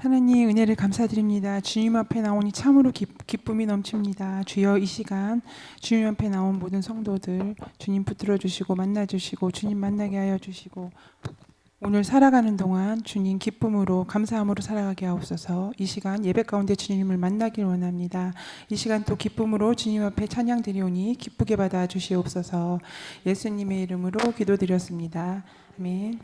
하나님 은혜를 감사드립니다. 주님 앞에 나오니 참으로 기쁨이 넘칩니다. 주여, 이 시간 주님 앞에 나온 모든 성도들 주님 붙들어 주시고 만나 주시고 주님 만나게 하여 주시고 오늘 살아가는 동안 주님 기쁨으로 감사함으로 살아가게 하옵소서. 이 시간 예배 가운데 주님을 만나길 원합니다. 이 시간 또 기쁨으로 주님 앞에 찬양 드리오니 기쁘게 받아 주시옵소서. 예수님의 이름으로 기도드렸습니다. 아멘.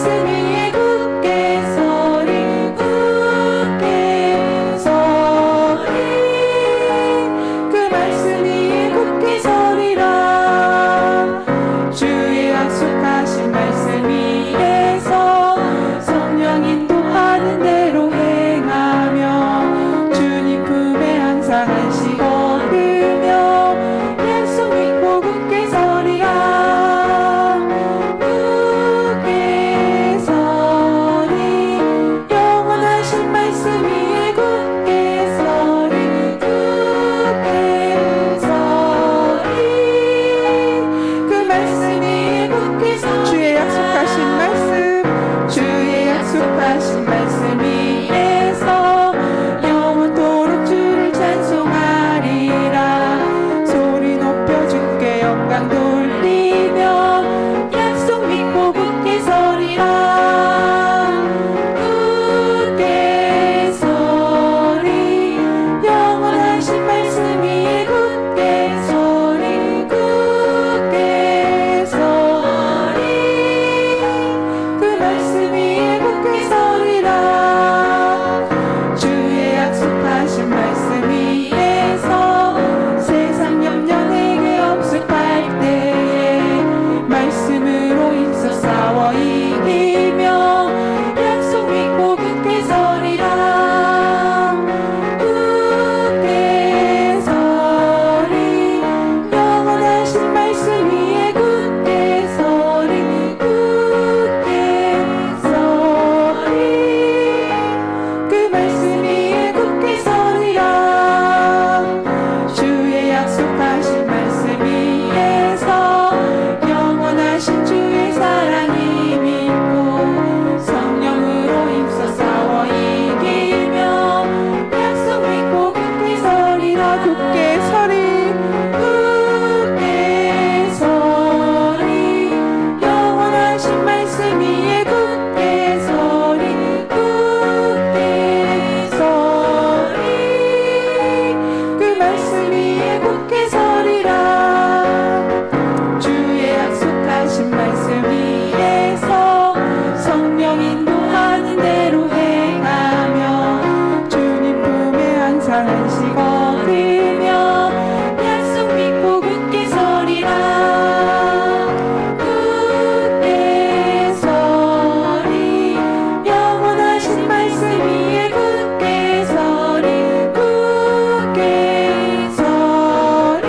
말씀 위에 굳게 서리 굳게 서리 그 말씀 위에 굳게 서리라 주의 약속하신 말씀 위에서 성령 인도하는 대로 행하며 주님 품에 항상 안식 얻으며 약속 믿고 굳게 서리라 굳게 서리 영원하신 말씀 위에 굳게 서리 굳게 서리 그 말씀 위에 굳게 서리 주의 약속하신 말씀 주의 약속하신 말씀 위에서 영원토록 주를 찬송하리라 소리 높여 주께 영광 돌리며 약속 믿고 굳게 서리라 굳게 서리 영원하신 말씀 위에 굳게 서리 굳게 서리 그 말씀 위에 굳게 서리라 주의 약속하신 말씀 위에서 세상 염려 내게 없을할 때에 말씀으로 힘써 싸워 이기며 약속 믿고 굳게 서리라 굳게 서리 영원하신 말씀 위에 굳게 서리 굳게 서리 그 말씀 위에 굳게 서리라 주의 약속하신 말씀 위에서 영원하신 주의 사랑이 믿고 성령으로 힘써 싸워 이기며 약속 믿고 굳게 서리라 굳게 서리 굳게 서리 영원하신 말씀 위에 굳게 서리 굳게 서리 그 말씀 위에 굳게 서리라 주의 약속하신 말씀 위에서 성령 인도하는 대로 행하며 주님 품에 항상 안식 얻으며 약속 믿고 굳게 서리라 굳게 서리 영원하신 말씀 위에 굳게 서리 굳게 서리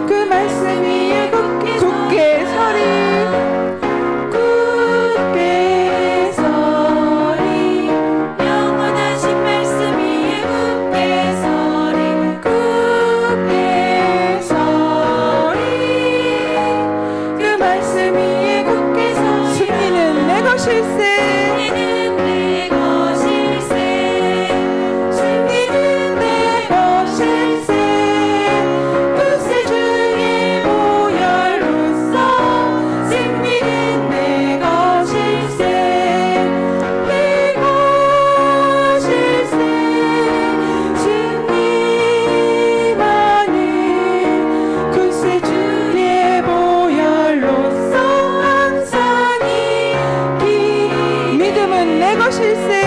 그 말씀 위에 굳게 서리 굳게 서리 영원하신 말씀 위에 굳게 서리 굳게 서리 그 말씀 위에 굳게 서리 승리는 내 것일세 승리는 내 것일세 승리는 내 것일세 구세주의 보혈로써 승리는 내 것일세 내 것일세 승리만은 구세주의 보혈로써 항상 이기 믿음은 내 것일세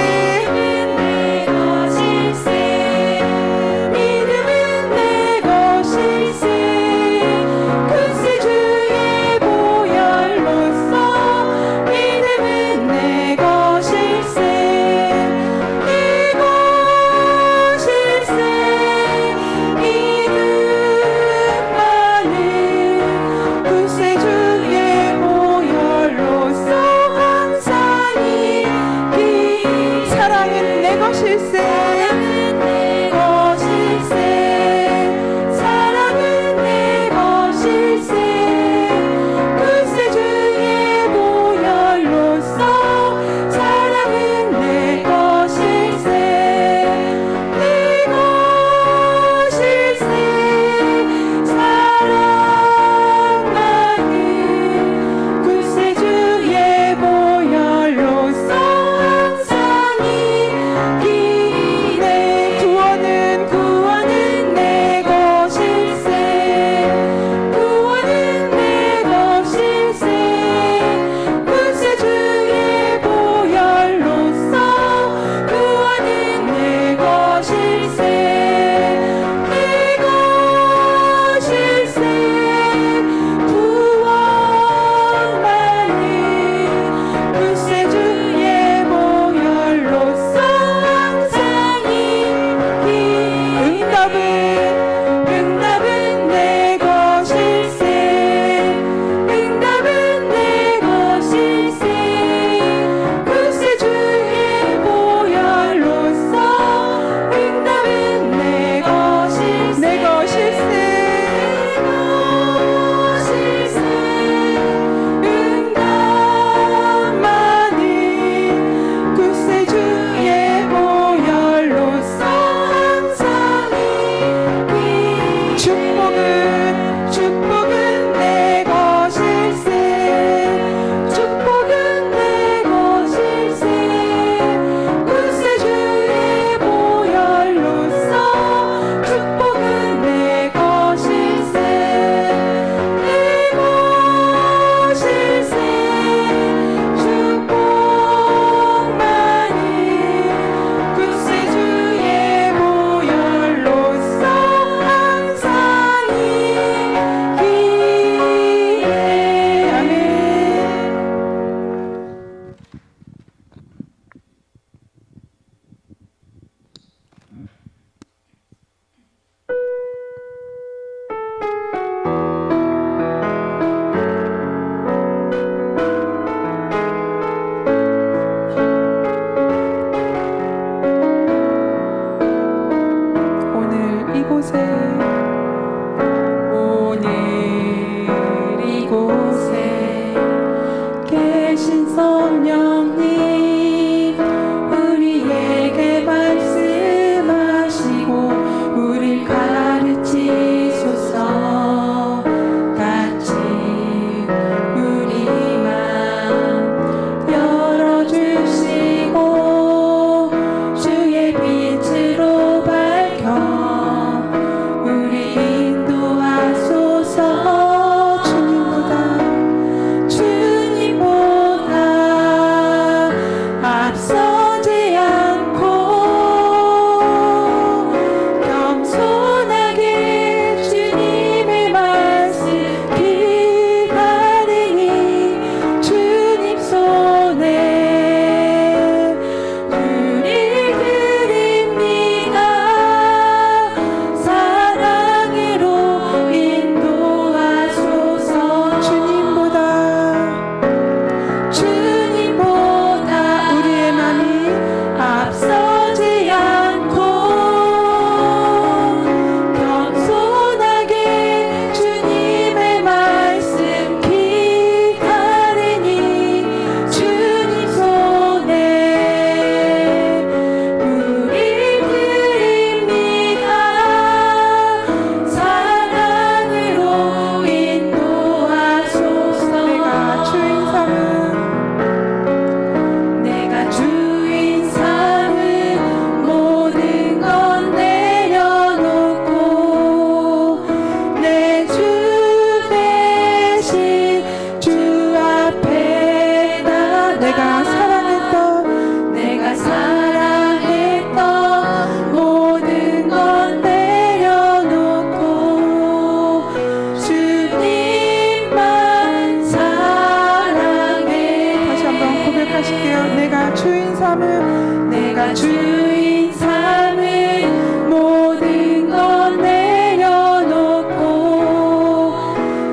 삼은 내가 주인 삼은 모든 것 내려놓고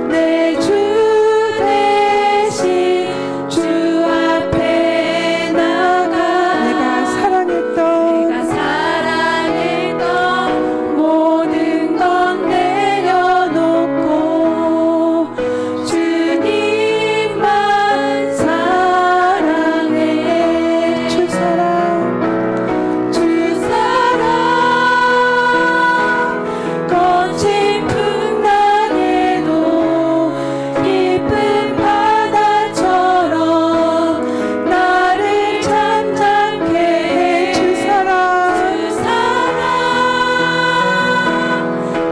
내 주 대신 주 앞에 나가 내가 사랑했던 모든 것 내려놓고 주님만 사랑해. 주 사랑 거친 풍랑에도 깊은 바다처럼 나를 잠잠케 해. 주 사랑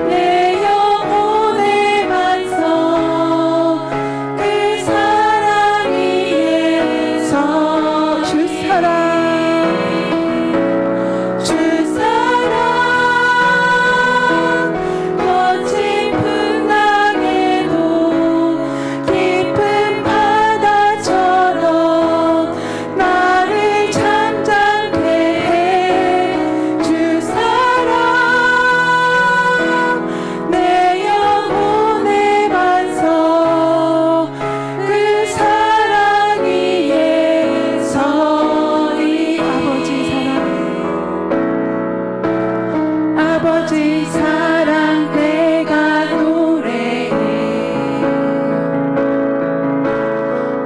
내 영혼에 만서 그 사랑 위에서 주 사랑 거친 풍랑에도 깊은 바다처럼 나를 잠잠케 해. 주 사랑 내 영혼에 반서 그 사랑 위에 서리. 아버지 사랑 내가 노래해.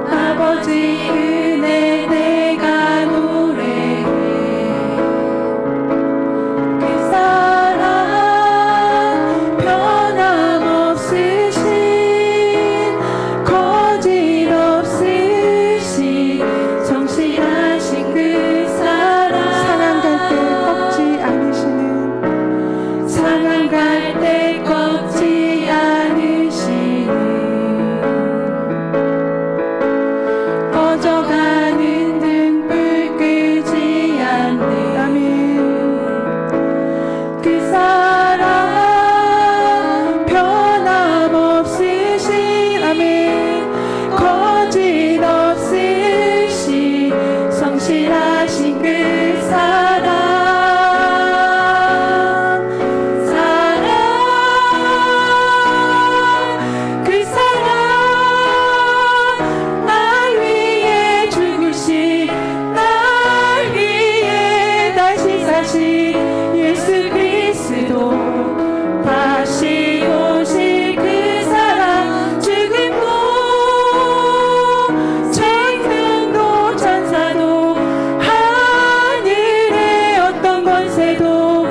아버지 은혜 내가 노래해. 그 사랑 변함없으신 거짓없으신 성실하신 그 사랑. 상한 갈 때 꺾지 않으시는 꺼져가는 등불 끄지 않는 아멘. 그 사랑 변함없으신 아멘. 거짓없으신 성실하신 그 사랑. 그 사랑 날 위해 죽으신 날 위해 다시 사신 예수 그리스도 다시 오실 그 사랑. 죽음도 생명도 천사도 하늘의 어떤 권세도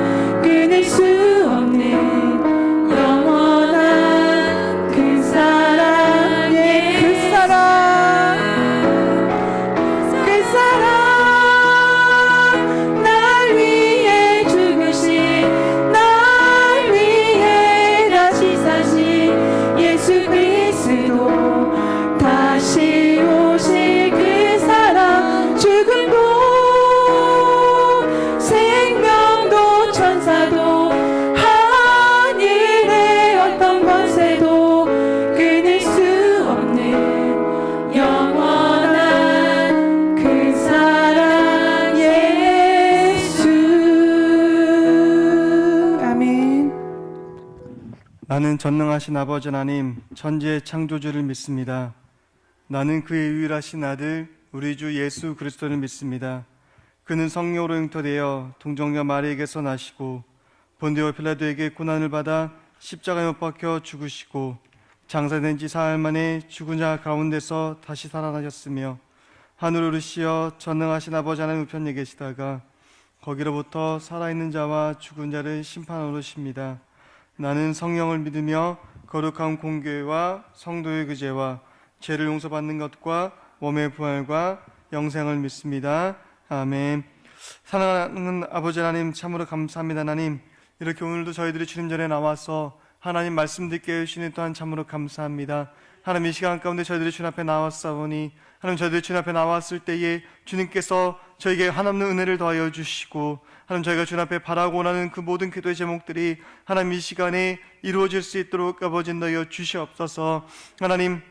끊을 수 없는 영원한 그 사랑의 그 사랑 그 사랑 날 위해 죽으신 날 위해 다시 사신 예수 그리스도 다시 오실 그 사랑. 죽음도 생명도 천사도 하늘의 어떤 권세도 끊을 수 없는 영원한 그 사랑 예수. 아멘. 나는 전능하신 아버지 하나님 천지의 창조주를 믿습니다. 나는 그의 유일하신 아들 우리 주 예수 그리스도를 믿습니다. 그는 성령으로 잉태되어 동정녀 마리에게서 나시고 본디오 필라도에게 고난을 받아 십자가에 못 박혀 죽으시고 장사된 지 사흘 만에 죽은 자 가운데서 다시 살아나셨으며 하늘 오르시어 전능하신 아버지 하나님 우편에 계시다가 거기로부터 살아있는 자와 죽은 자를 심판하러 오십니다. 나는 성령을 믿으며 거룩한 공교회와 성도의 구제와 죄를 용서받는 것과 몸의 부활과 영생을 믿습니다. 아멘. 사랑하는 아버지 하나님 참으로 감사합니다. 하나님 이렇게 오늘도 저희들이 주님 전에 나와서 하나님 말씀 듣게 해주시니 또한 참으로 감사합니다. 하나님 이 시간 가운데 저희들이 주님 앞에 나왔사오니 하나님 저희들이 주님 앞에 나왔을 때에 주님께서 저에게 한없는 은혜를 더하여 주시고 하나님 저희가 주님 앞에 바라고 원하는 그 모든 기도의 제목들이 하나님 이 시간에 이루어질 수 있도록 아버지 너여 주시옵소서. 하나님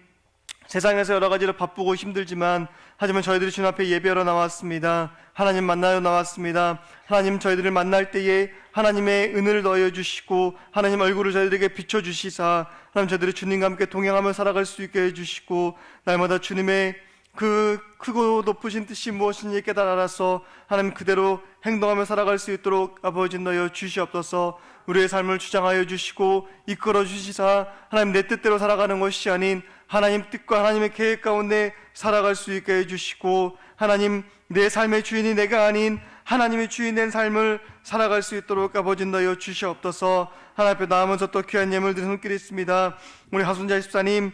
세상에서 여러 가지로 바쁘고 힘들지만 하지만 저희들이 주님 앞에 예배하러 나왔습니다. 하나님 만나러 나왔습니다. 하나님 저희들을 만날 때에 하나님의 은혜를 넣어 주시고 하나님 얼굴을 저희들에게 비춰 주시사 하나님 저희들이 주님과 함께 동행하며 살아갈 수 있게 해 주시고 날마다 주님의 그 크고 높으신 뜻이 무엇인지 깨달아서 하나님 그대로 행동하며 살아갈 수 있도록 아버지 너여 주시옵소서. 우리의 삶을 주장하여 주시고 이끌어 주시사 하나님 내 뜻대로 살아가는 것이 아닌 하나님 뜻과 하나님의 계획 가운데 살아갈 수 있게 해주시고 하나님 내 삶의 주인이 내가 아닌 하나님의 주인 된 삶을 살아갈 수 있도록 아버지 너여 주시옵소서. 하나님 앞에 나오면서 또 귀한 예물 드리는 손길이 있습니다. 우리 하순자 집사님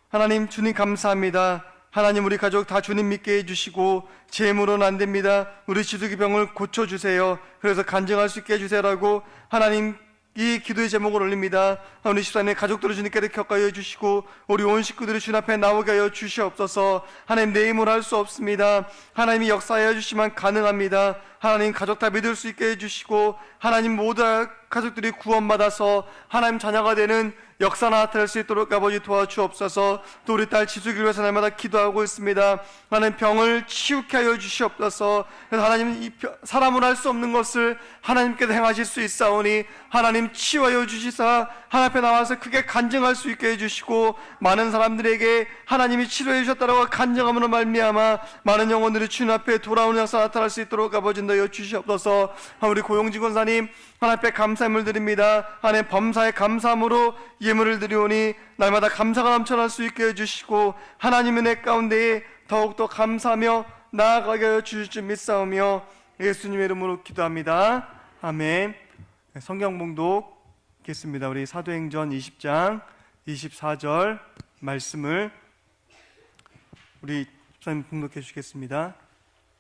하나님 주님 감사합니다. 하나님 우리 가족 다 주님 믿게 해주시고 재물은 안 됩니다. 우리 지두기 병을 고쳐주세요. 그래서 간증할 수 있게 해주세요라고 하나님 이 기도의 제목을 올립니다. 우리 집사님의 가족들을 주님께 격하여 해주시고 우리 온 식구들이 주님 앞에 나오게 하여 주시옵소서. 하나님 내 힘으로 할 수 없습니다. 하나님이 역사하여 주시면 가능합니다. 하나님 가족 다 믿을 수 있게 해주시고 하나님 모든 가족들이 구원받아서 하나님 자녀가 되는 역사 나타날 수 있도록 아버지 도와주옵소서. 또 우리 딸 지수기를 위해서 날마다 기도하고 있습니다. 하나님 병을 치유케 하여 주시옵소서. 그래서 하나님 이 사람은 할 수 없는 것을 하나님께서 행하실 수 있사오니 하나님 치유하여 주시사 하나님 앞에 나와서 크게 간증할 수 있게 해주시고 많은 사람들에게 하나님이 치료해 주셨다라고 간증함으로 말미암아 많은 영혼들이 주님 앞에 돌아오는 역사 나타날 수 있도록 아버지 너여 주시옵소서. 우리 고용직원사님 하나님 앞에 감사함을 드립니다. 하나님 범사에 감사함으로 예물을 드리오니 날마다 감사가 넘쳐날 수 있게 해주시고 하나님의 내 가운데에 더욱더 감사하며 나아가게 하여 주실 줄 믿사오며 예수님의 이름으로 기도합니다. 아멘. 성경 봉독 읽겠습니다. 우리 사도행전 20장 24절 말씀을 우리 집사님 봉독해 주시겠습니다.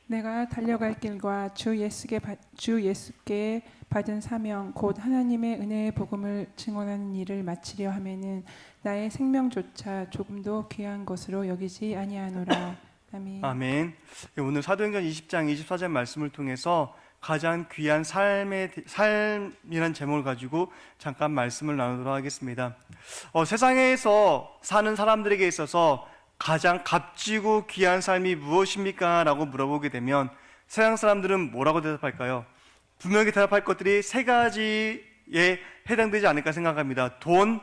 내가 달려갈 길과 주 예수께 받은 사명 곧 하나님의 은혜의 복음을 증언하는 일을 마치려 하면은 나의 생명조차 조금도 귀한 것으로 여기지 아니하노라. 아멘. 아멘. 오늘 사도행전 20장 24절 말씀을 통해서 가장 귀한 삶이란 제목을 가지고 잠깐 말씀을 나누도록 하겠습니다. 세상에서 사는 사람들에게 있어서 가장 값지고 귀한 삶이 무엇입니까? 라고 물어보게 되면 세상 사람들은 뭐라고 대답할까요? 분명히 대답할 것들이 세 가지에 해당되지 않을까 생각합니다. 돈,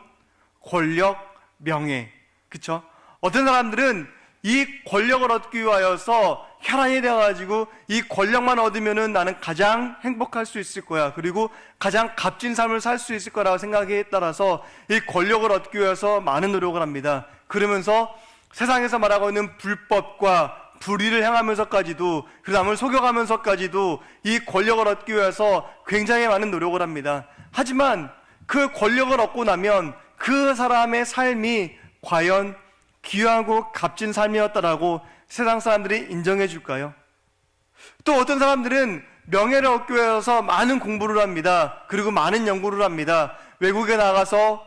권력, 명예. 그쵸? 어떤 사람들은 이 권력을 얻기 위하여서 혈안이 되어가지고 이 권력만 얻으면은 나는 가장 행복할 수 있을 거야. 그리고 가장 값진 삶을 살 수 있을 거라고 생각에 따라서 이 권력을 얻기 위해서 많은 노력을 합니다. 그러면서 세상에서 말하고 있는 불법과 불의를 행하면서까지도 그 남을 속여가면서까지도 이 권력을 얻기 위해서 굉장히 많은 노력을 합니다. 하지만 그 권력을 얻고 나면 그 사람의 삶이 과연 귀하고 값진 삶이었다라고 세상 사람들이 인정해 줄까요? 또 어떤 사람들은 명예를 얻기 위해서 많은 공부를 합니다. 그리고 많은 연구를 합니다. 외국에 나가서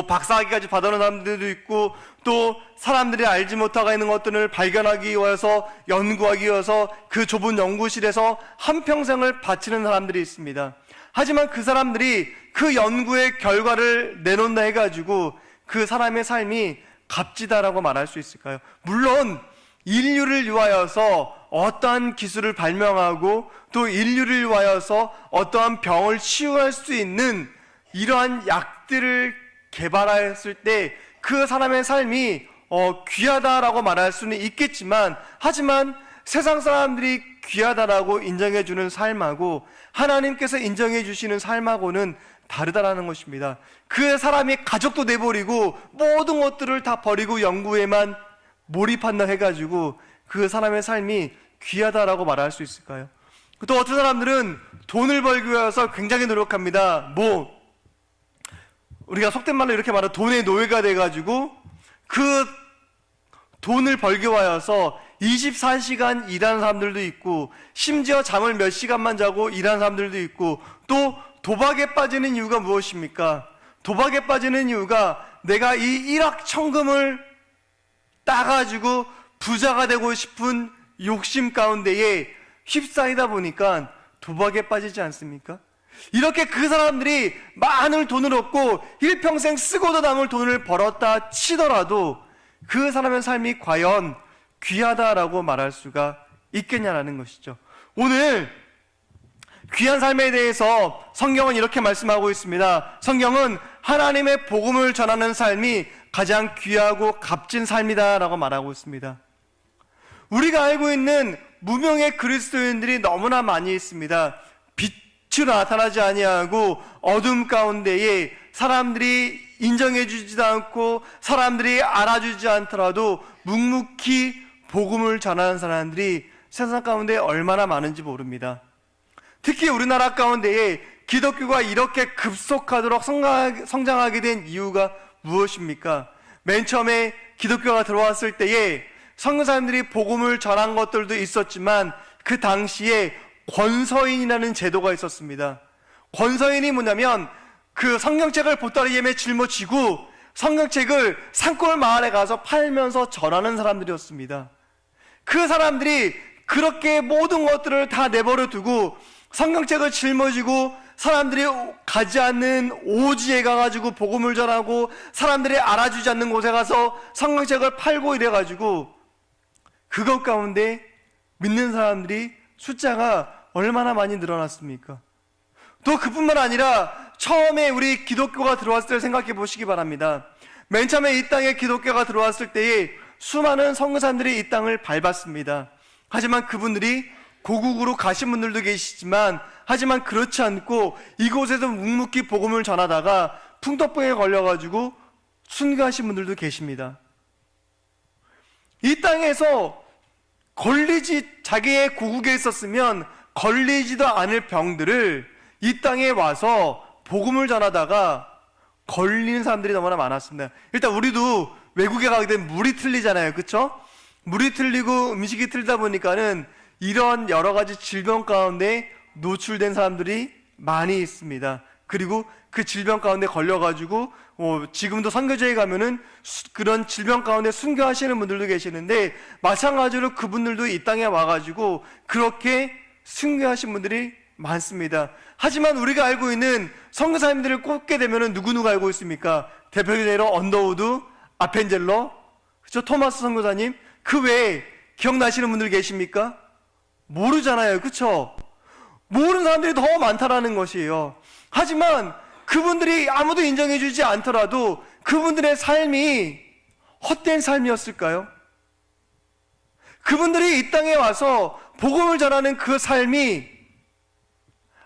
박사학위까지 받아오는 사람들도 있고 또 사람들이 알지 못하고 있는 것들을 발견하기 위해서 연구하기 위해서 그 좁은 연구실에서 한평생을 바치는 사람들이 있습니다. 하지만 그 사람들이 그 연구의 결과를 내놓는다 해가지고 그 사람의 삶이 값지다라고 말할 수 있을까요? 물론 인류를 위하여서 어떠한 기술을 발명하고 또 인류를 위하여서 어떠한 병을 치유할 수 있는 이러한 약들을 개발했을 때 그 사람의 삶이 귀하다라고 말할 수는 있겠지만 하지만 세상 사람들이 귀하다라고 인정해주는 삶하고 하나님께서 인정해 주시는 삶하고는 다르다라는 것입니다. 그 사람이 가족도 내버리고 모든 것들을 다 버리고 연구에만 몰입한다 해가지고 그 사람의 삶이 귀하다라고 말할 수 있을까요? 또 어떤 사람들은 돈을 벌기 위해서 굉장히 노력합니다. 우리가 속된 말로 이렇게 말하면 돈의 노예가 돼가지고 그 돈을 벌기 위해서 24시간 일하는 사람들도 있고 심지어 잠을 몇 시간만 자고 일하는 사람들도 있고 또 도박에 빠지는 이유가 무엇입니까? 도박에 빠지는 이유가 내가 이 일확천금을 따가지고 부자가 되고 싶은 욕심 가운데에 휩싸이다 보니까 도박에 빠지지 않습니까? 이렇게 그 사람들이 많은 돈을 얻고 일평생 쓰고도 남을 돈을 벌었다 치더라도 그 사람의 삶이 과연 귀하다라고 말할 수가 있겠냐라는 것이죠. 오늘 귀한 삶에 대해서 성경은 이렇게 말씀하고 있습니다. 성경은 하나님의 복음을 전하는 삶이 가장 귀하고 값진 삶이다라고 말하고 있습니다. 우리가 알고 있는 무명의 그리스도인들이 너무나 많이 있습니다. 빛으로 나타나지 아니하고 어둠 가운데에 사람들이 인정해주지도 않고 사람들이 알아주지 않더라도 묵묵히 복음을 전하는 사람들이 세상 가운데 얼마나 많은지 모릅니다. 특히 우리나라 가운데에 기독교가 이렇게 급속하도록 성장하게 된 이유가 무엇입니까? 맨 처음에 기독교가 들어왔을 때에 선교사님들이 복음을 전한 것들도 있었지만 그 당시에 권서인이라는 제도가 있었습니다. 권서인이 뭐냐면 그 성경책을 보따리에 짊어지고 성경책을 산골 마을에 가서 팔면서 전하는 사람들이었습니다. 그 사람들이 그렇게 모든 것들을 다 내버려 두고 성경책을 짊어지고 사람들이 가지 않는 오지에 가가지고 복음을 전하고 사람들이 알아주지 않는 곳에 가서 성경책을 팔고 이래가지고 그것 가운데 믿는 사람들이 숫자가 얼마나 많이 늘어났습니까? 또 그뿐만 아니라 처음에 우리 기독교가 들어왔을 때 생각해 보시기 바랍니다. 맨 처음에 이 땅에 기독교가 들어왔을 때에 수많은 선교사님들이 이 땅을 밟았습니다. 하지만 그분들이 고국으로 가신 분들도 계시지만 하지만 그렇지 않고 이곳에서 묵묵히 복음을 전하다가 풍토병에 걸려가지고 순교하신 분들도 계십니다. 이 땅에서 자기의 고국에 있었으면 걸리지도 않을 병들을 이 땅에 와서 복음을 전하다가 걸리는 사람들이 너무나 많았습니다. 일단 우리도 외국에 가게 되면 물이 틀리잖아요. 그렇죠? 물이 틀리고 음식이 틀리다 보니까는 이런 여러 가지 질병 가운데 노출된 사람들이 많이 있습니다. 그리고 그 질병 가운데 걸려가지고 지금도 선교제에 가면은 그런 질병 가운데 순교하시는 분들도 계시는데 마찬가지로 그분들도 이 땅에 와가지고 그렇게 순교하신 분들이 많습니다. 하지만 우리가 알고 있는 선교사님들을 꼽게 되면은 누구누가 알고 있습니까? 대표적으로 언더우드, 아펜젤러, 그렇죠? 토마스 선교사님. 그 외에 기억나시는 분들 계십니까? 모르잖아요. 그렇죠? 모르는 사람들이 더 많다라는 것이에요. 하지만 그분들이 아무도 인정해주지 않더라도 그분들의 삶이 헛된 삶이었을까요? 그분들이 이 땅에 와서 복음을 전하는 그 삶이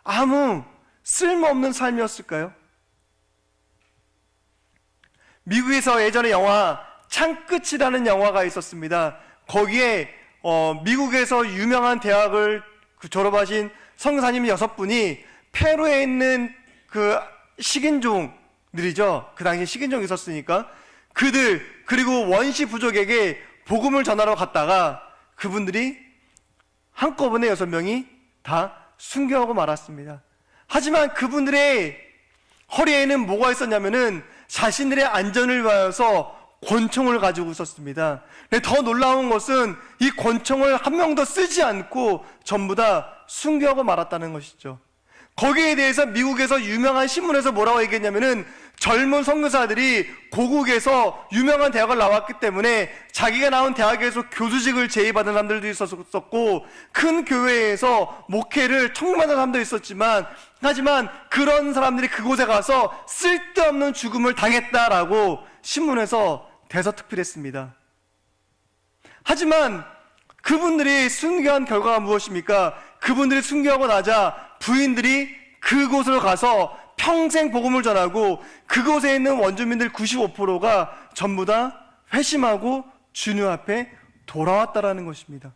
아무 쓸모없는 삶이었을까요? 미국에서 예전에 영화 창끝이라는 영화가 있었습니다. 거기에 미국에서 유명한 대학을 졸업하신 선교사님 6분이 페루에 있는 그 식인종들이죠. 그 당시에 식인종이 있었으니까 그들 그리고 원시 부족에게 복음을 전하러 갔다가 그분들이 한꺼번에 6명이 다 순교하고 말았습니다. 하지만 그분들의 허리에는 뭐가 있었냐면은 자신들의 안전을 위하여서 권총을 가지고 있었습니다. 근데 더 놀라운 것은 이 권총을 한 명도 쓰지 않고 전부 다 순교하고 말았다는 것이죠. 거기에 대해서 미국에서 유명한 신문에서 뭐라고 얘기했냐면은 젊은 선교사들이 고국에서 유명한 대학을 나왔기 때문에 자기가 나온 대학에서 교수직을 제의받은 사람들도 있었고 큰 교회에서 목회를 청만한 사람도 있었지만 하지만 그런 사람들이 그곳에 가서 쓸데없는 죽음을 당했다라고 신문에서 대서특필했습니다. 하지만 그분들이 순교한 결과가 무엇입니까? 그분들이 순교하고 나자 부인들이 그곳으로 가서 평생 복음을 전하고 그곳에 있는 원주민들 95%가 전부 다 회심하고 주님 앞에 돌아왔다라는 것입니다.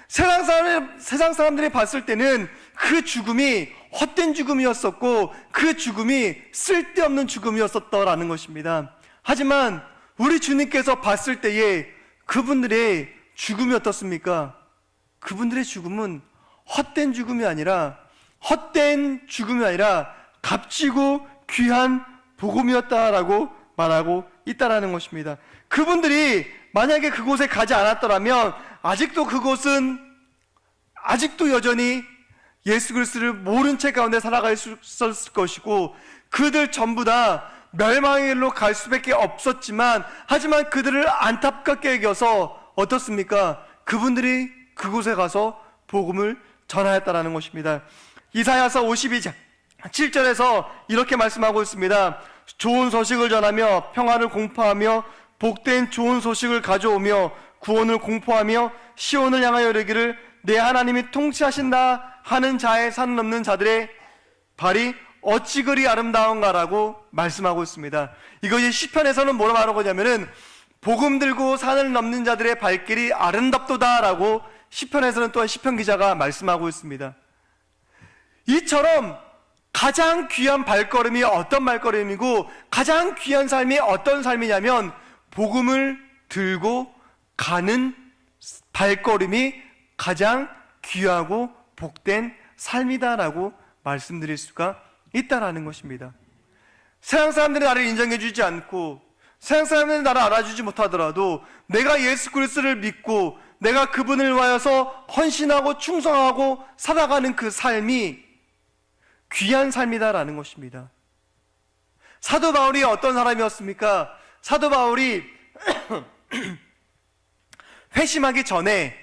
세상 사람들이 봤을 때는 그 죽음이 헛된 죽음이었었고 그 죽음이 쓸데없는 죽음이었었다라는 것입니다. 하지만 우리 주님께서 봤을 때에 그분들의 죽음이 어떻습니까? 그분들의 죽음은 헛된 죽음이 아니라 값지고 귀한 복음이었다라고 말하고 있다라는 것입니다. 그분들이 만약에 그곳에 가지 않았더라면 아직도 여전히 예수 그리스도를 모른 채 가운데 살아갈 수 있었을 것이고 그들 전부 다 멸망의 길로 갈 수밖에 없었지만, 하지만 그들을 안타깝게 여겨서 어떻습니까? 그분들이 그곳에 가서 복음을 전하였다라는 것입니다. 이사야서 52장 7절에서 이렇게 말씀하고 있습니다. 좋은 소식을 전하며 평화를 공포하며 복된 좋은 소식을 가져오며 구원을 공포하며 시온을 향하여 이르기를 내 하나님이 통치하신다 하는 자의 산 넘는 자들의 발이 어찌 그리 아름다운가라고 말씀하고 있습니다. 이것이 시편에서는 뭐라 말하고 있냐면은 복음 들고 산을 넘는 자들의 발길이 아름답도다라고 시편에서는 또한 시편 기자가 말씀하고 있습니다. 이처럼 가장 귀한 발걸음이 어떤 발걸음이고 가장 귀한 삶이 어떤 삶이냐면 복음을 들고 가는 발걸음이 가장 귀하고 복된 삶이다라고 말씀드릴 수가 있다라는 것입니다. 세상 사람들이 나를 인정해 주지 않고 세상 사람들이 나를 알아주지 못하더라도 내가 예수 그리스도를 믿고 내가 그분을 위하여서 헌신하고 충성하고 살아가는 그 삶이 귀한 삶이다라는 것입니다. 사도 바울이 어떤 사람이었습니까? 사도 바울이 회심하기 전에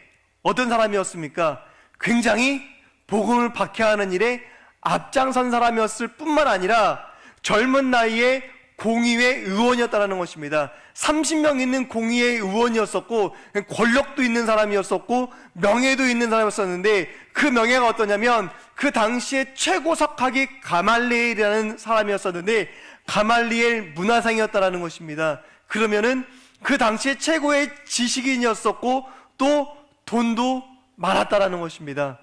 어떤 사람이었습니까? 굉장히 복음을 박해하는 일에 앞장선 사람이었을 뿐만 아니라 젊은 나이에 공의회 의원이었다는 것입니다. 30명 있는 공의회 의원이었었고 권력도 있는 사람이었었고 명예도 있는 사람이었었는데 그 명예가 어떠냐면 그 당시에 최고석학이 가말리엘이라는 사람이었었는데 가말리엘 문화상이었다는 것입니다. 그러면은 그 당시에 최고의 지식인이었었고 또 돈도 많았다라는 것입니다.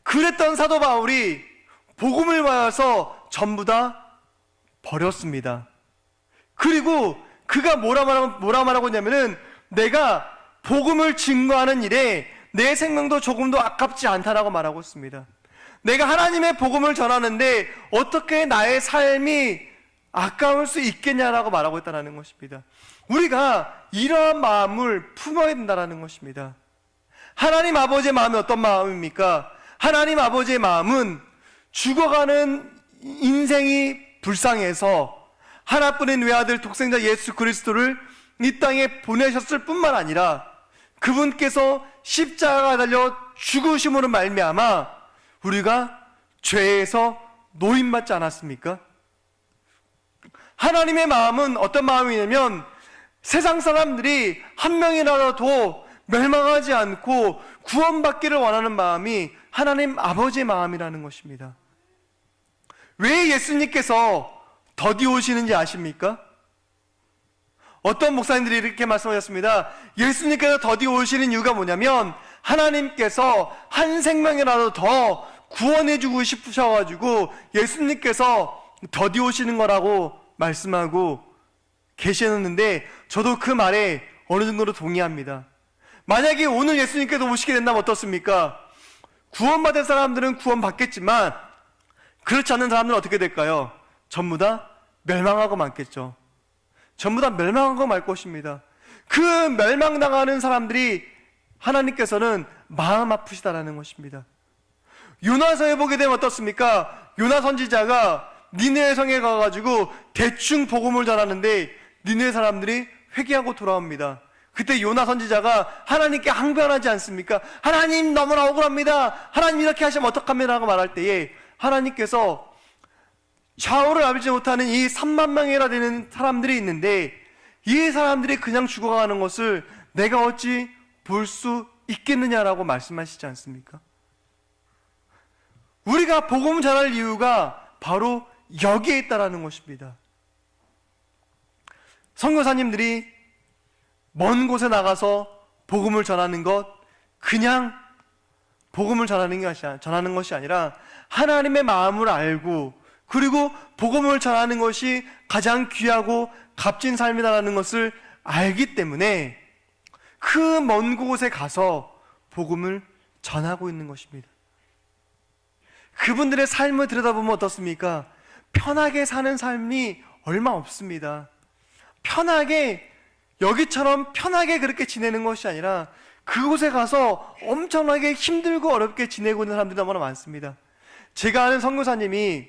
그랬던 사도 바울이 복음을 받아서 전부 다 버렸습니다. 그리고 그가 뭐라 말하고 있냐면은 내가 복음을 증거하는 일에 내 생명도 조금도 아깝지 않다라고 말하고 있습니다. 내가 하나님의 복음을 전하는데 어떻게 나의 삶이 아까울 수 있겠냐라고 말하고 있다는 것입니다. 우리가 이러한 마음을 품어야 된다는 것입니다. 하나님 아버지의 마음이 어떤 마음입니까? 하나님 아버지의 마음은 죽어가는 인생이 불쌍해서 하나뿐인 외아들 독생자 예수 그리스도를 이 땅에 보내셨을 뿐만 아니라 그분께서 십자가에 달려 죽으심으로 말미암아 우리가 죄에서 노임받지 않았습니까? 하나님의 마음은 어떤 마음이냐면 세상 사람들이 한 명이라도 멸망하지 않고 구원받기를 원하는 마음이 하나님 아버지의 마음이라는 것입니다. 왜 예수님께서 더디 오시는지 아십니까? 어떤 목사님들이 이렇게 말씀하셨습니다. 예수님께서 더디 오시는 이유가 뭐냐면 하나님께서 한 생명이라도 더 구원해주고 싶으셔가지고 예수님께서 더디 오시는 거라고 말씀하고 계셨는데 저도 그 말에 어느 정도로 동의합니다. 만약에 오늘 예수님께서 오시게 된다면 어떻습니까? 구원받은 사람들은 구원받겠지만 그렇지 않는 사람들은 어떻게 될까요? 전부 다 멸망하고 말겠죠. 전부 다 멸망하고 말 것입니다. 그 멸망당하는 사람들이 하나님께서는 마음 아프시다라는 것입니다. 요나서에 보게 되면 어떻습니까? 요나 선지자가 니느웨 성에 가가지고 대충 복음을 전하는데 니느웨 사람들이 회개하고 돌아옵니다. 그때 요나 선지자가 하나님께 항변하지 않습니까? 하나님 너무나 억울합니다. 하나님 이렇게 하시면 어떡합니까? 라고 말할 때에 하나님께서 좌우를 알지 못하는 이 3만 명이나 되는 사람들이 있는데 이 사람들이 그냥 죽어가는 것을 내가 어찌 볼 수 있겠느냐라고 말씀하시지 않습니까? 우리가 복음 전할 이유가 바로 여기에 있다라는 것입니다. 선교사님들이 먼 곳에 나가서 복음을 전하는 것, 그냥 복음을 전하는 것이 아니라 하나님의 마음을 알고 그리고 복음을 전하는 것이 가장 귀하고 값진 삶이라는 것을 알기 때문에 그 먼 곳에 가서 복음을 전하고 있는 것입니다. 그분들의 삶을 들여다보면 어떻습니까? 편하게 사는 삶이 얼마 없습니다. 편하게 여기처럼 편하게 그렇게 지내는 것이 아니라 그곳에 가서 엄청나게 힘들고 어렵게 지내고 있는 사람들이 너무나 많습니다. 제가 아는 선교사님이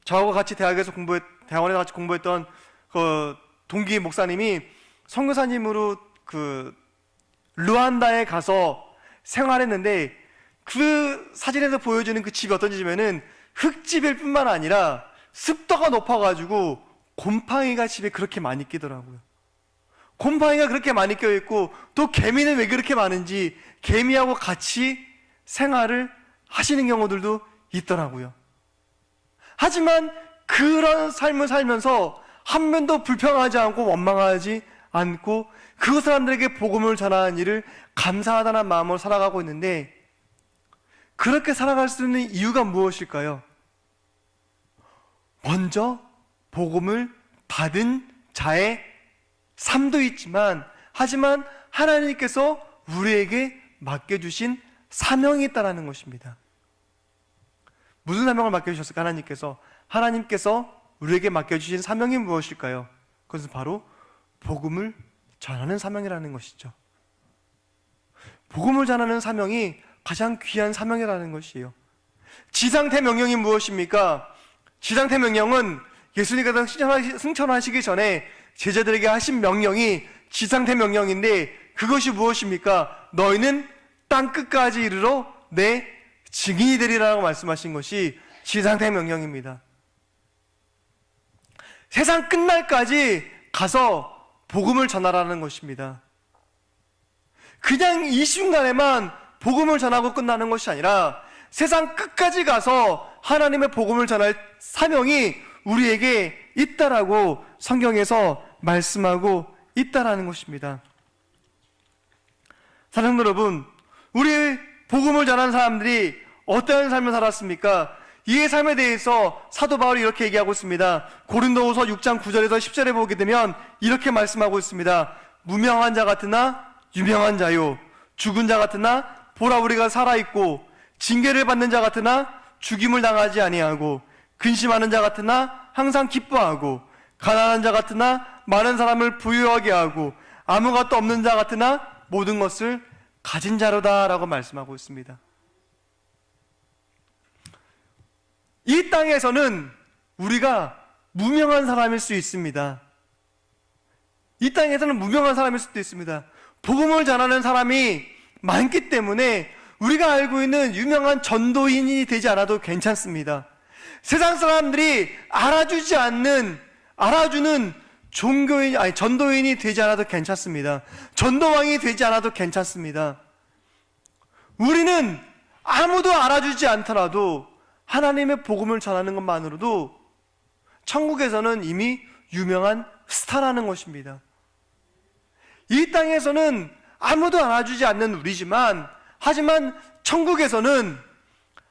저하고 같이 대학원에서 같이 공부했던 그 동기 목사님이 선교사님으로 그 루안다에 가서 생활했는데, 그 사진에서 보여주는 그 집이 어떤 집이면은 흙집일 뿐만 아니라 습도가 높아가지고 곰팡이가 집에 그렇게 많이 끼더라고요. 곰팡이가 그렇게 많이 껴있고, 또 개미는 왜 그렇게 많은지 개미하고 같이 생활을 하시는 경우들도 있더라고요. 하지만 그런 삶을 살면서 한 면도 불평하지 않고 원망하지 않고 그 사람들에게 복음을 전하는 일을 감사하다는 마음으로 살아가고 있는데, 그렇게 살아갈 수 있는 이유가 무엇일까요? 먼저 복음을 받은 자의 삶도 있지만, 하지만 하나님께서 우리에게 맡겨주신 사명이 있다는 것입니다. 무슨 사명을 맡겨주셨을까? 하나님께서 우리에게 맡겨주신 사명이 무엇일까요? 그것은 바로 복음을 전하는 사명이라는 것이죠. 복음을 전하는 사명이 가장 귀한 사명이라는 것이에요. 지상태 명령이 무엇입니까? 지상태 명령은 예수님께서 승천하시기 전에 제자들에게 하신 명령이 지상태 명령인데, 그것이 무엇입니까? 너희는 땅 끝까지 이르러 내 증인이 되리라고 말씀하신 것이 지상태 명령입니다. 세상 끝날까지 가서 복음을 전하라는 것입니다. 그냥 이 순간에만 복음을 전하고 끝나는 것이 아니라 세상 끝까지 가서 하나님의 복음을 전할 사명이 우리에게 있다라고 성경에서 말씀하고 있다라는 것입니다. 사랑하는 여러분, 우리 복음을 전하는 사람들이 어떠한 삶을 살았습니까? 이의 삶에 대해서 사도 바울이 이렇게 얘기하고 있습니다. 고린도후서 6장 9절에서 10절에 보게 되면 이렇게 말씀하고 있습니다. 무명한 자 같으나 유명한 자요, 죽은 자 같으나 보라 우리가 살아있고, 징계를 받는 자 같으나 죽임을 당하지 아니하고, 근심하는 자 같으나 항상 기뻐하고, 가난한 자 같으나 많은 사람을 부유하게 하고, 아무것도 없는 자 같으나 모든 것을 가진 자로다 라고 말씀하고 있습니다. 이 땅에서는 우리가 무명한 사람일 수 있습니다. 이 땅에서는 무명한 사람일 수도 있습니다. 복음을 전하는 사람이 많기 때문에 우리가 알고 있는 유명한 전도인이 되지 않아도 괜찮습니다. 세상 사람들이 알아주는 전도인이 되지 않아도 괜찮습니다. 전도왕이 되지 않아도 괜찮습니다. 우리는 아무도 알아주지 않더라도 하나님의 복음을 전하는 것만으로도 천국에서는 이미 유명한 스타라는 것입니다. 이 땅에서는 아무도 알아주지 않는 우리지만, 하지만 천국에서는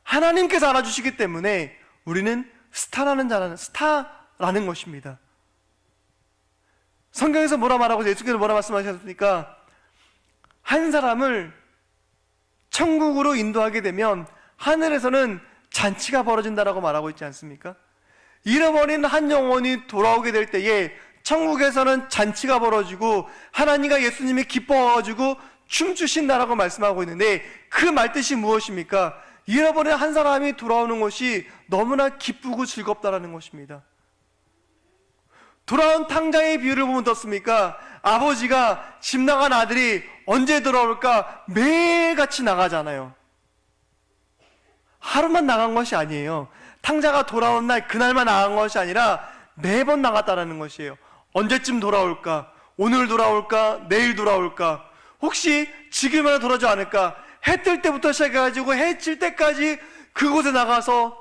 하나님께서 알아주시기 때문에 우리는 스타라는 것입니다. 성경에서 뭐라 말하고 예수께서 뭐라 말씀하셨습니까? 한 사람을 천국으로 인도하게 되면 하늘에서는 잔치가 벌어진다라고 말하고 있지 않습니까? 잃어버린 한 영혼이 돌아오게 될 때에 천국에서는 잔치가 벌어지고 하나님과 예수님이 기뻐가지고 춤추신다라고 말씀하고 있는데, 그 말뜻이 무엇입니까? 잃어버린 한 사람이 돌아오는 것이 너무나 기쁘고 즐겁다라는 것입니다. 돌아온 탕자의 비유를 보면 어떻습니까? 아버지가 집 나간 아들이 언제 돌아올까 매일같이 나가잖아요. 하루만 나간 것이 아니에요. 탕자가 돌아온 날 그날만 나간 것이 아니라 매번 나갔다라는 것이에요. 언제쯤 돌아올까? 오늘 돌아올까? 내일 돌아올까? 혹시 지금이라도 돌아오지 않을까? 해 뜰 때부터 시작해가지고 해 질 때까지 그곳에 나가서,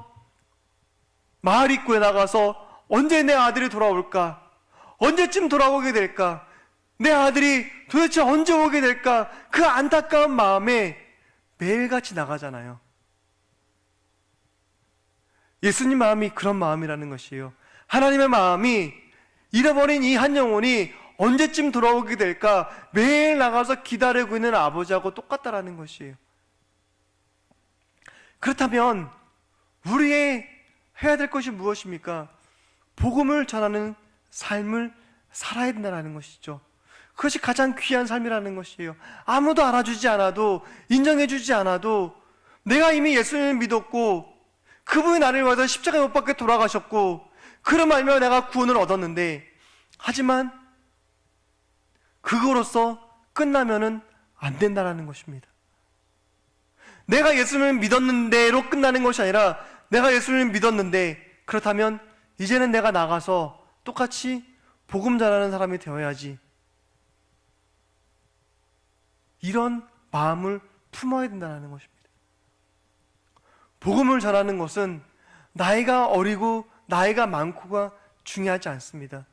마을 입구에 나가서 언제 내 아들이 돌아올까? 언제쯤 돌아오게 될까? 내 아들이 도대체 언제 오게 될까? 그 안타까운 마음에 매일같이 나가잖아요. 예수님 마음이 그런 마음이라는 것이에요. 하나님의 마음이 잃어버린 이 한 영혼이 언제쯤 돌아오게 될까 매일 나가서 기다리고 있는 아버지하고 똑같다라는 것이에요. 그렇다면 우리의 해야 될 것이 무엇입니까? 복음을 전하는 삶을 살아야 된다는 것이죠. 그것이 가장 귀한 삶이라는 것이에요. 아무도 알아주지 않아도, 인정해주지 않아도, 내가 이미 예수님을 믿었고 그분이 나를 위해서 십자가에 못 박혀 돌아가셨고 그런 말미암아 내가 구원을 얻었는데, 하지만 그거로서 끝나면은 안 된다라는 것입니다. 내가 예수님을 믿었는데로 끝나는 것이 아니라, 내가 예수님을 믿었는데 그렇다면 이제는 내가 나가서 똑같이 복음 전하는 사람이 되어야지, 이런 마음을 품어야 된다는 것입니다. 복음을 전하는 것은 나이가 어리고 나이가 많고가 중요하지 않습니다.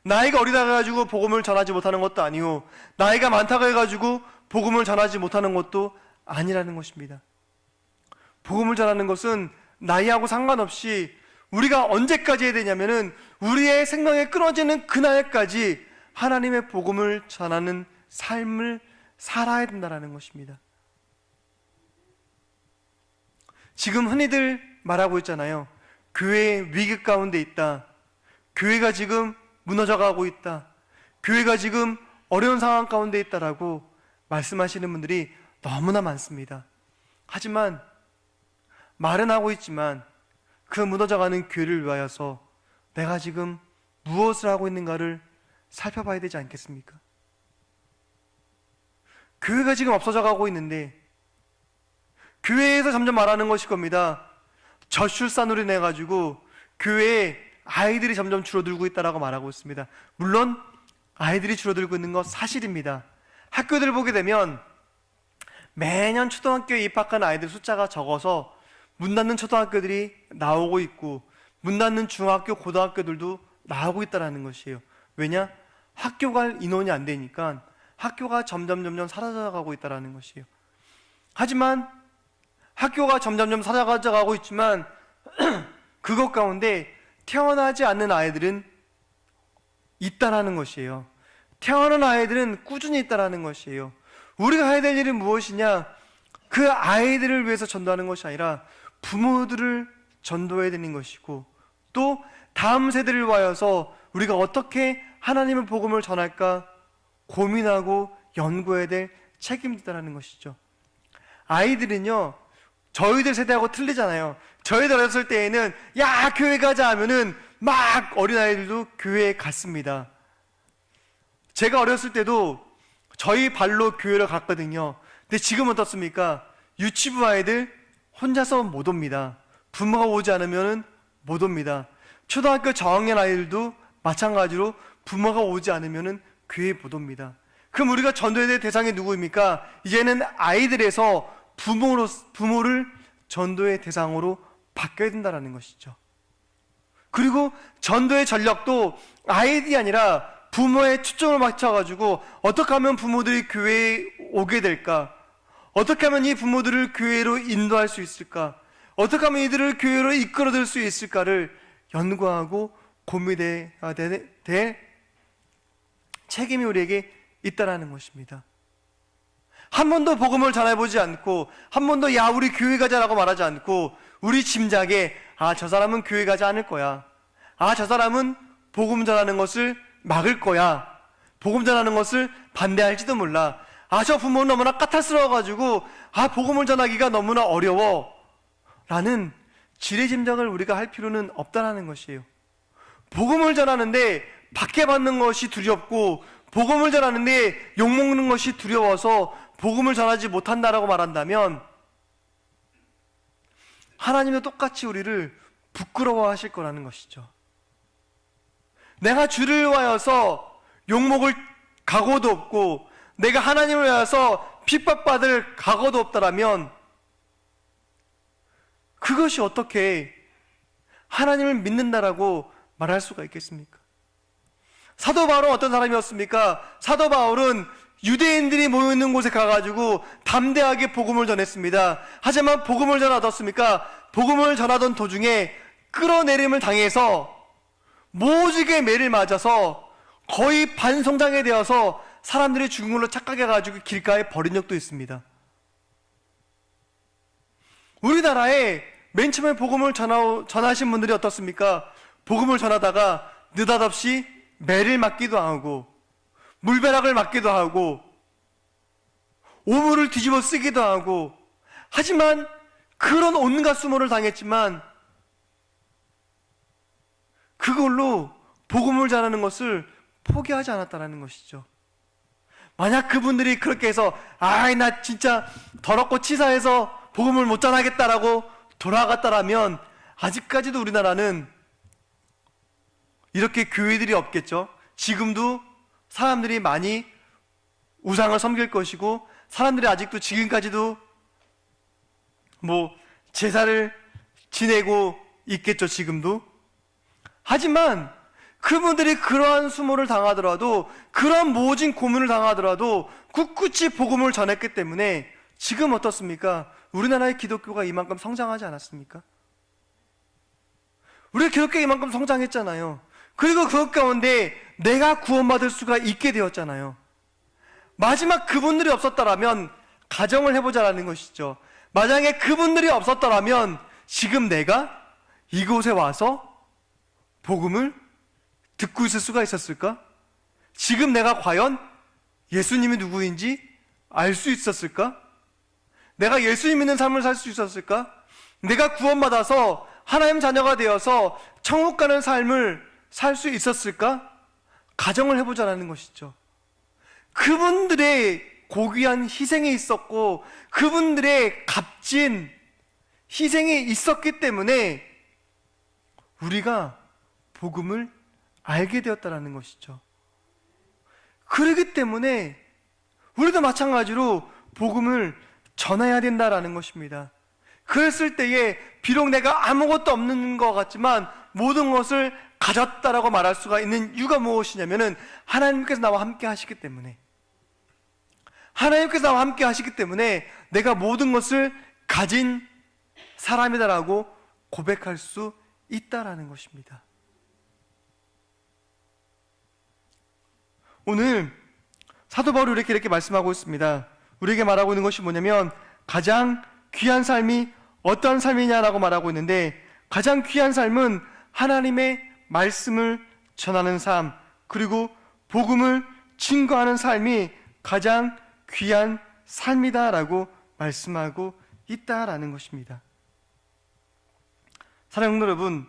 나이가 어리다고 해가지고 복음을 전하지 못하는 것도 아니고, 나이가 많다고 해가지고 복음을 전하지 못하는 것도 아니라는 것입니다. 복음을 전하는 것은 나이하고 상관없이 우리가 언제까지 해야 되냐면은 우리의 생명에 끊어지는 그날까지 하나님의 복음을 전하는 삶을 살아야 된다는 것입니다. 지금 흔히들 말하고 있잖아요. 교회 위기 가운데 있다. 교회가 지금 무너져가고 있다. 교회가 지금 어려운 상황 가운데 있다라고 말씀하시는 분들이 너무나 많습니다. 하지만 말은 하고 있지만 그 무너져가는 교회를 위하여서 내가 지금 무엇을 하고 있는가를 살펴봐야 되지 않겠습니까? 교회가 지금 없어져가고 있는데, 교회에서 점점 말하는 것일 겁니다. 저출산으로 인해 가지고 교회에 아이들이 점점 줄어들고 있다라고 말하고 있습니다. 물론 아이들이 줄어들고 있는 것 사실입니다. 학교들 보게 되면 매년 초등학교에 입학한 아이들 숫자가 적어서 문 닫는 초등학교들이 나오고 있고, 문 닫는 중학교, 고등학교들도 나오고 있다는 것이에요. 왜냐? 학교 갈 인원이 안 되니까 학교가 점점 사라져가고 있다는 것이에요. 하지만 학교가 점점 사라져가고 있지만 그것 가운데 태어나지 않는 아이들은 있다라는 것이에요. 태어난 아이들은 꾸준히 있다라는 것이에요. 우리가 해야 될 일은 무엇이냐? 그 아이들을 위해서 전도하는 것이 아니라 부모들을 전도해야 되는 것이고, 또 다음 세대를 위하여서 우리가 어떻게 하나님의 복음을 전할까 고민하고 연구해야 될 책임이 있다는 것이죠. 아이들은요, 저희들 세대하고 틀리잖아요. 저희들 어렸을 때에는 야, 교회 가자 하면은 막 어린아이들도 교회에 갔습니다. 제가 어렸을 때도 저희 발로 교회를 갔거든요. 근데 지금은 어떻습니까? 유치부 아이들 혼자서 못 옵니다. 부모가 오지 않으면 못 옵니다. 초등학교 저학년 아이들도 마찬가지로 부모가 오지 않으면 교회에 못 옵니다. 그럼 우리가 전도해야 될 대상이 누구입니까? 이제는 아이들에서 부모를 전도의 대상으로 바뀌어야 된다는 것이죠. 그리고 전도의 전략도 아이들이 아니라 부모의 초점을 맞춰가지고 어떻게 하면 부모들이 교회에 오게 될까? 어떻게 하면 이 부모들을 교회로 인도할 수 있을까? 어떻게 하면 이들을 교회로 이끌어들 수 있을까를 연구하고 고민해야 될 책임이 우리에게 있다라는 것입니다. 한 번도 복음을 전해보지 않고, 한 번도 야 우리 교회 가자라고 말하지 않고, 우리 짐작에 아 저 사람은 교회 가지 않을 거야, 아 저 사람은 복음 전하는 것을 막을 거야, 복음 전하는 것을 반대할지도 몰라, 아 저 부모는 너무나 까탈스러워가지고 아 복음을 전하기가 너무나 어려워 라는 지레짐작을 우리가 할 필요는 없다는 것이에요. 복음을 전하는데 박해받는 것이 두렵고, 복음을 전하는데 욕먹는 것이 두려워서 복음을 전하지 못한다라고 말한다면 하나님도 똑같이 우리를 부끄러워하실 거라는 것이죠. 내가 주를 위하여서 욕먹을 각오도 없고, 내가 하나님을 위하여서 핍박받을 각오도 없다라면 그것이 어떻게 하나님을 믿는다라고 말할 수가 있겠습니까? 사도 바울은 어떤 사람이었습니까? 사도 바울은 유대인들이 모여있는 곳에 가가지고 담대하게 복음을 전했습니다. 하지만 복음을 전하다 어떻습니까? 복음을 전하던 도중에 끌어내림을 당해서 모지게 매를 맞아서 거의 반성장이 되어서 사람들이 죽은 걸로 착각해가지고 길가에 버린 적도 있습니다. 우리나라에 맨 처음에 복음을 전하신 분들이 어떻습니까? 복음을 전하다가 느닷없이 매를 맞기도 하고, 물벼락을 맞기도 하고, 오물을 뒤집어 쓰기도 하고, 하지만 그런 온갖 수모를 당했지만 그걸로 복음을 전하는 것을 포기하지 않았다는 것이죠. 만약 그분들이 그렇게 해서 나 진짜 더럽고 치사해서 복음을 못 전하겠다라고 돌아갔다라면 아직까지도 우리나라는 이렇게 교회들이 없겠죠. 지금도 사람들이 많이 우상을 섬길 것이고, 사람들이 아직도 지금까지도 제사를 지내고 있겠죠, 지금도. 하지만 그분들이 그러한 수모를 당하더라도, 그런 모진 고문을 당하더라도 굳굳이 복음을 전했기 때문에 지금 어떻습니까? 우리나라의 기독교가 이만큼 성장하지 않았습니까? 우리 기독교가 이만큼 성장했잖아요. 그리고 그 가운데 내가 구원받을 수가 있게 되었잖아요. 마지막 그분들이 없었더라면, 가정을 해보자라는 것이죠. 만약에 그분들이 없었더라면 지금 내가 이곳에 와서 복음을 듣고 있을 수가 있었을까? 지금 내가 과연 예수님이 누구인지 알 수 있었을까? 내가 예수님 믿는 삶을 살 수 있었을까? 내가 구원받아서 하나님 자녀가 되어서 천국 가는 삶을 살 수 있었을까? 가정을 해보자라는 것이죠. 그분들의 고귀한 희생이 있었고, 그분들의 값진 희생이 있었기 때문에 우리가 복음을 알게 되었다는 것이죠. 그렇기 때문에 우리도 마찬가지로 복음을 전해야 된다라는 것입니다. 그랬을 때에 비록 내가 아무것도 없는 것 같지만 모든 것을 가졌다라고 말할 수가 있는 이유가 무엇이냐면은 하나님께서 나와 함께 하시기 때문에, 하나님께서 나와 함께 하시기 때문에 내가 모든 것을 가진 사람이다라고 고백할 수 있다라는 것입니다. 오늘 사도 바울이 이렇게 말씀하고 있습니다. 우리에게 말하고 있는 것이 뭐냐면, 가장 귀한 삶이 어떠한 삶이냐라고 말하고 있는데, 가장 귀한 삶은 하나님의 말씀을 전하는 삶, 그리고 복음을 증거하는 삶이 가장 귀한 삶이다라고 말씀하고 있다라는 것입니다. 사랑하는 여러분,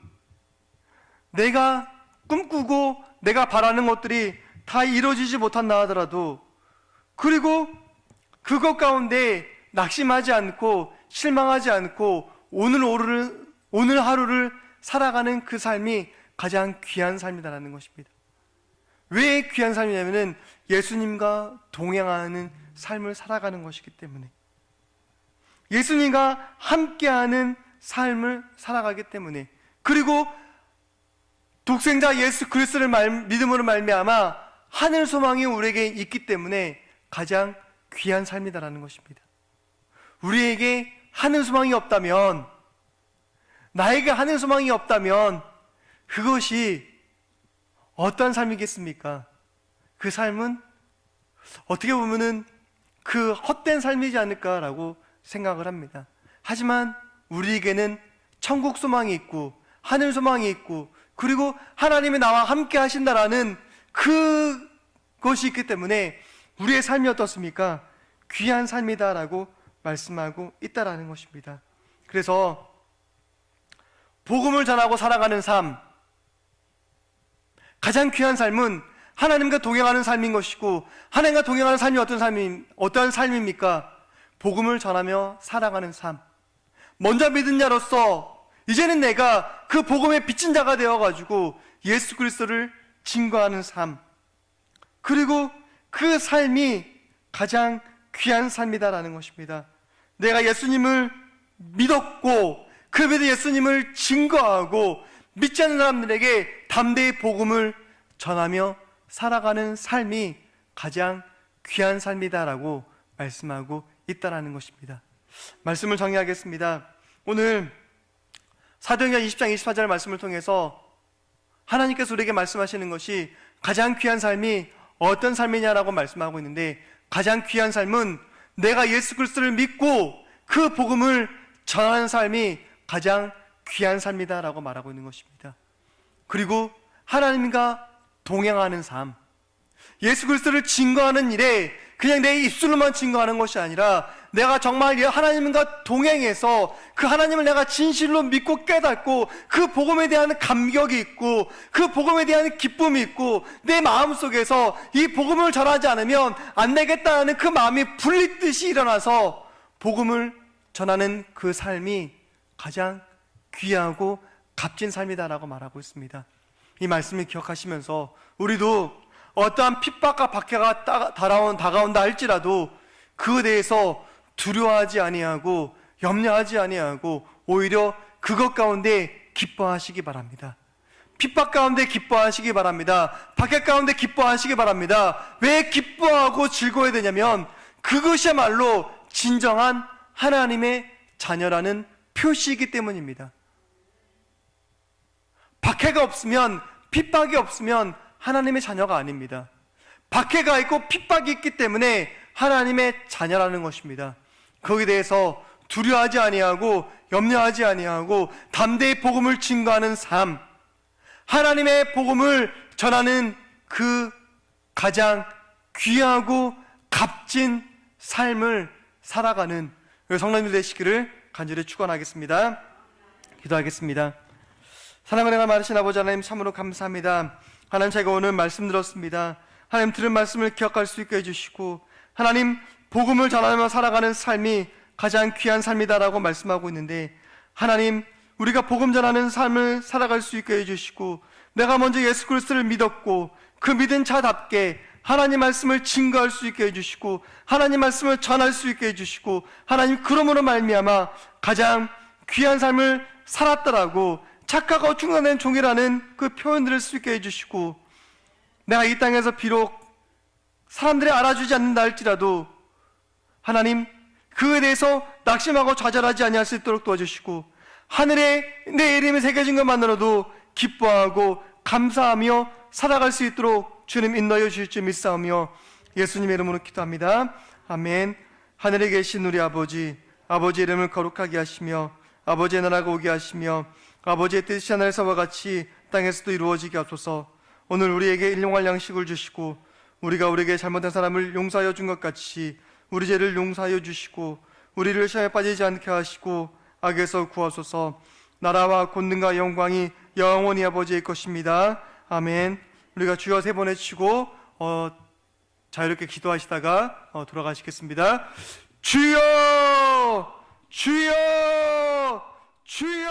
내가 꿈꾸고 내가 바라는 것들이 다 이루어지지 못한다 하더라도, 그리고 그것 가운데 낙심하지 않고 실망하지 않고 오늘 하루를 살아가는 그 삶이 가장 귀한 삶이다라는 것입니다. 왜 귀한 삶이냐면은 예수님과 동행하는 삶을 살아가는 것이기 때문에, 예수님과 함께하는 삶을 살아가기 때문에, 그리고 독생자 예수 그리스도를 믿음으로 말미암아 하늘 소망이 우리에게 있기 때문에 가장 귀한 삶이다라는 것입니다. 우리에게 하늘 소망이 없다면, 나에게 하늘 소망이 없다면 그것이 어떠한 삶이겠습니까? 그 삶은 어떻게 보면은 그 헛된 삶이지 않을까라고 생각을 합니다. 하지만 우리에게는 천국 소망이 있고 하늘 소망이 있고, 그리고 하나님이 나와 함께 하신다라는 그것이 있기 때문에 우리의 삶이 어떻습니까? 귀한 삶이다라고 말씀하고 있다라는 것입니다. 그래서 복음을 전하고 살아가는 삶, 가장 귀한 삶은 하나님과 동행하는 삶인 것이고, 하나님과 동행하는 삶이 어떠한 삶입니까? 복음을 전하며 살아가는 삶. 먼저 믿은 자로서 이제는 내가 그 복음에 비친 자가 되어가지고 예수 그리스도를 증거하는 삶, 그리고 그 삶이 가장 귀한 삶이다라는 것입니다. 내가 예수님을 믿었고 그 믿은 예수님을 증거하고 믿지 않는 사람들에게 담대히 복음을 전하며 살아가는 삶이 가장 귀한 삶이다라고 말씀하고 있다라는 것입니다. 말씀을 정리하겠습니다. 오늘 사도행전 20장 24절 말씀을 통해서 하나님께서 우리에게 말씀하시는 것이 가장 귀한 삶이 어떤 삶이냐라고 말씀하고 있는데, 가장 귀한 삶은 내가 예수 그리스도를 믿고 그 복음을 전하는 삶이 가장 귀한 삶이다라고 말하고 있는 것입니다. 그리고 하나님과 동행하는 삶, 예수 그리스도를 증거하는 일에 그냥 내 입술로만 증거하는 것이 아니라 내가 정말 하나님과 동행해서 그 하나님을 내가 진실로 믿고 깨닫고 그 복음에 대한 감격이 있고 그 복음에 대한 기쁨이 있고 내 마음속에서 이 복음을 전하지 않으면 안 되겠다는 그 마음이 불릿듯이 일어나서 복음을 전하는 그 삶이 가장 귀하고 값진 삶이다라고 말하고 있습니다. 이 말씀을 기억하시면서 우리도 어떠한 핍박과 박해가 다가온다 할지라도 그에 대해서 두려워하지 아니하고 염려하지 아니하고 오히려 그것 가운데 기뻐하시기 바랍니다. 핍박 가운데 기뻐하시기 바랍니다. 박해 가운데 기뻐하시기 바랍니다. 왜 기뻐하고 즐거워야 되냐면 그것이야말로 진정한 하나님의 자녀라는 표시이기 때문입니다. 박해가 없으면, 핍박이 없으면 하나님의 자녀가 아닙니다. 박해가 있고 핍박이 있기 때문에 하나님의 자녀라는 것입니다. 거기에 대해서 두려워하지 아니하고 염려하지 아니하고 담대히 복음을 증거하는 삶, 하나님의 복음을 전하는 그 가장 귀하고 값진 삶을 살아가는 성도님들 되시기를 간절히 축원하겠습니다. 기도하겠습니다. 사랑을 행하 많으신 아버지 하나님, 참으로 감사합니다. 하나님, 제가 오늘 말씀 들었습니다. 하나님, 들은 말씀을 기억할 수 있게 해주시고, 하나님, 복음을 전하며 살아가는 삶이 가장 귀한 삶이다라고 말씀하고 있는데, 하나님, 우리가 복음 전하는 삶을 살아갈 수 있게 해주시고, 내가 먼저 예수 그리스도를 믿었고 그 믿은 자답게 하나님 말씀을 증거할 수 있게 해주시고, 하나님 말씀을 전할 수 있게 해주시고, 하나님, 그러므로 말미암아 가장 귀한 삶을 살았다라고 착하고 충성된 종이라는 그 표현들을 쓸 수 있게 해주시고, 내가 이 땅에서 비록 사람들이 알아주지 않는다 할지라도 하나님, 그에 대해서 낙심하고 좌절하지 아니할 수 있도록 도와주시고, 하늘에 내 이름이 새겨진 것만으로도 기뻐하고 감사하며 살아갈 수 있도록 주님 인도하여 주실 줄 믿사오며 예수님의 이름으로 기도합니다. 아멘. 하늘에 계신 우리 아버지, 아버지의 이름을 거룩하게 하시며 아버지의 나라가 오게 하시며 아버지의 뜻이 하늘에서와 같이 땅에서도 이루어지게 하소서. 오늘 우리에게 일용할 양식을 주시고 우리가 우리에게 잘못한 사람을 용서하여 준 것 같이 우리 죄를 용서하여 주시고 우리를 시험에 빠지지 않게 하시고 악에서 구하소서. 나라와 권능과 영광이 영원히 아버지의 것입니다. 아멘. 우리가 주여 세 번 외치고 자유롭게 기도하시다가 돌아가시겠습니다. 주여, 주여, 주여.